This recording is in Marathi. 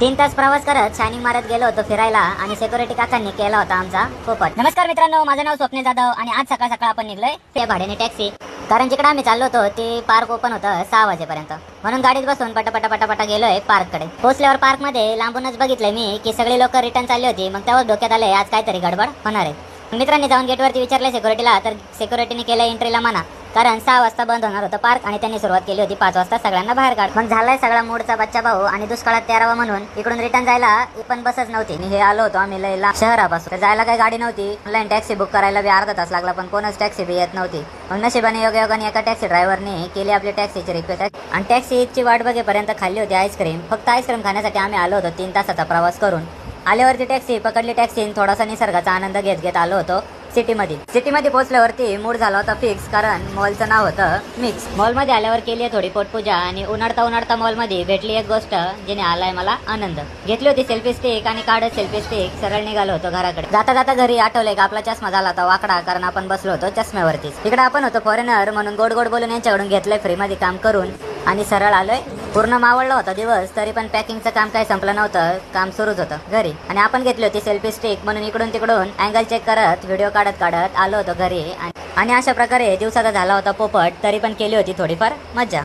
3 तास प्रवास करत शायनिंग मारत गेलो होतो फिरायला आणि सिक्युरिटी काकांनी केला होता आमचा पोपट। नमस्कार मित्रांनो, माझं नाव स्वप्नील जाधव आणि आज सकाळ सकाळ आपण निघलोय ते भाड्याने टॅक्सी, कारण जिकडे आम्ही चाललो होतो ते पार्क ओपन होतं 6 वाजेपर्यंत, म्हणून गाडीत बसून पटापटा गेलोय पार्ककडे। पोहोचल्यावर पार्क मध्ये लांबूनच बघितलंय मी की सगळे लोक रिटर्न चालली होती। मग तेव्हा डोक्यात आले आज काहीतरी गडबड होणार आहे। मित्रांनी जाऊन गेटवरती विचारले सिक्युरिटीला, तर सिक्युरिटीने केलं एंट्रीला मना, कारण 6 वाजता बंद होणार होतं पार्क आणि त्यांनी सुरुवात केली होती 5 वाजता सगळ्यांना बाहेर काढ। मग झालाय सगळा मूडचा बच्चा भाऊ आणि दुष्काळात 13वा म्हणून इकडून रिटर्न जायला पण बसच नव्हती। मी हे आलो होतो आम्ही लय शहरापासून, तर जायला काही गाडी नव्हती। ऑनलाईन टॅक्सी बुक करायला बी अर्धा तास लागला, पण कोणच टॅक्सी बी येत नव्हती। मग नशिबाने योगायोगाने एका टॅक्सी ड्रायव्हरने केली आपली टॅक्सीची रिक्वेस्ट आणि टॅक्सीची वाट बघेपर्यंत खाल्ली होती आईस्क्रीम। फक्त आईस्क्रीम खाण्यासाठी आम्ही आलो होतो 3 तासाचा प्रवास करून। आल्यावरती टॅक्सी पकडली, टॅक्सी थोडासा निसर्गाचा आनंद घेत आलो होतो सिटीमध्ये पोहोचल्यावरती मूड झाला होता फिक्स, कारण मॉलचं नाव होतं मिक्स। मॉलमध्ये आल्यावर केली आहे थोडी पोटपूजा आणि उन्हाळता मॉलमध्ये भेटली एक गोष्ट जिने आलाय मला आनंद। घेतली होती सेल्फी स्टिक आणि काढत सेल्फी स्टिक सरळ निघालो होतो घराकडे। जाता घरी आठवलंय का आपला चष्मा झाला होता वाकडा, कारण आपण बसलो होतो चष्म्यावरतीच। इकडे आपण होतो फॉरेनर म्हणून गोड बोलून यांच्याकडून घेतलंय फ्री मध्ये काम करून आणि सरळ आलोय। पूर्ण मावळला होता दिवस, तरी पण पॅकिंगचं काम काही संपलं नव्हतं, काम सुरूच होतं घरी। आणि आपण घेतली होती सेल्फी स्टिक म्हणून इकडून तिकडून अँगल चेक करत व्हिडिओ काढत आलो होतो घरी। आणि अशा प्रकारे दिवसाचा झाला होता पोपट, तरी पण केली होती थोडीफार मज्जा।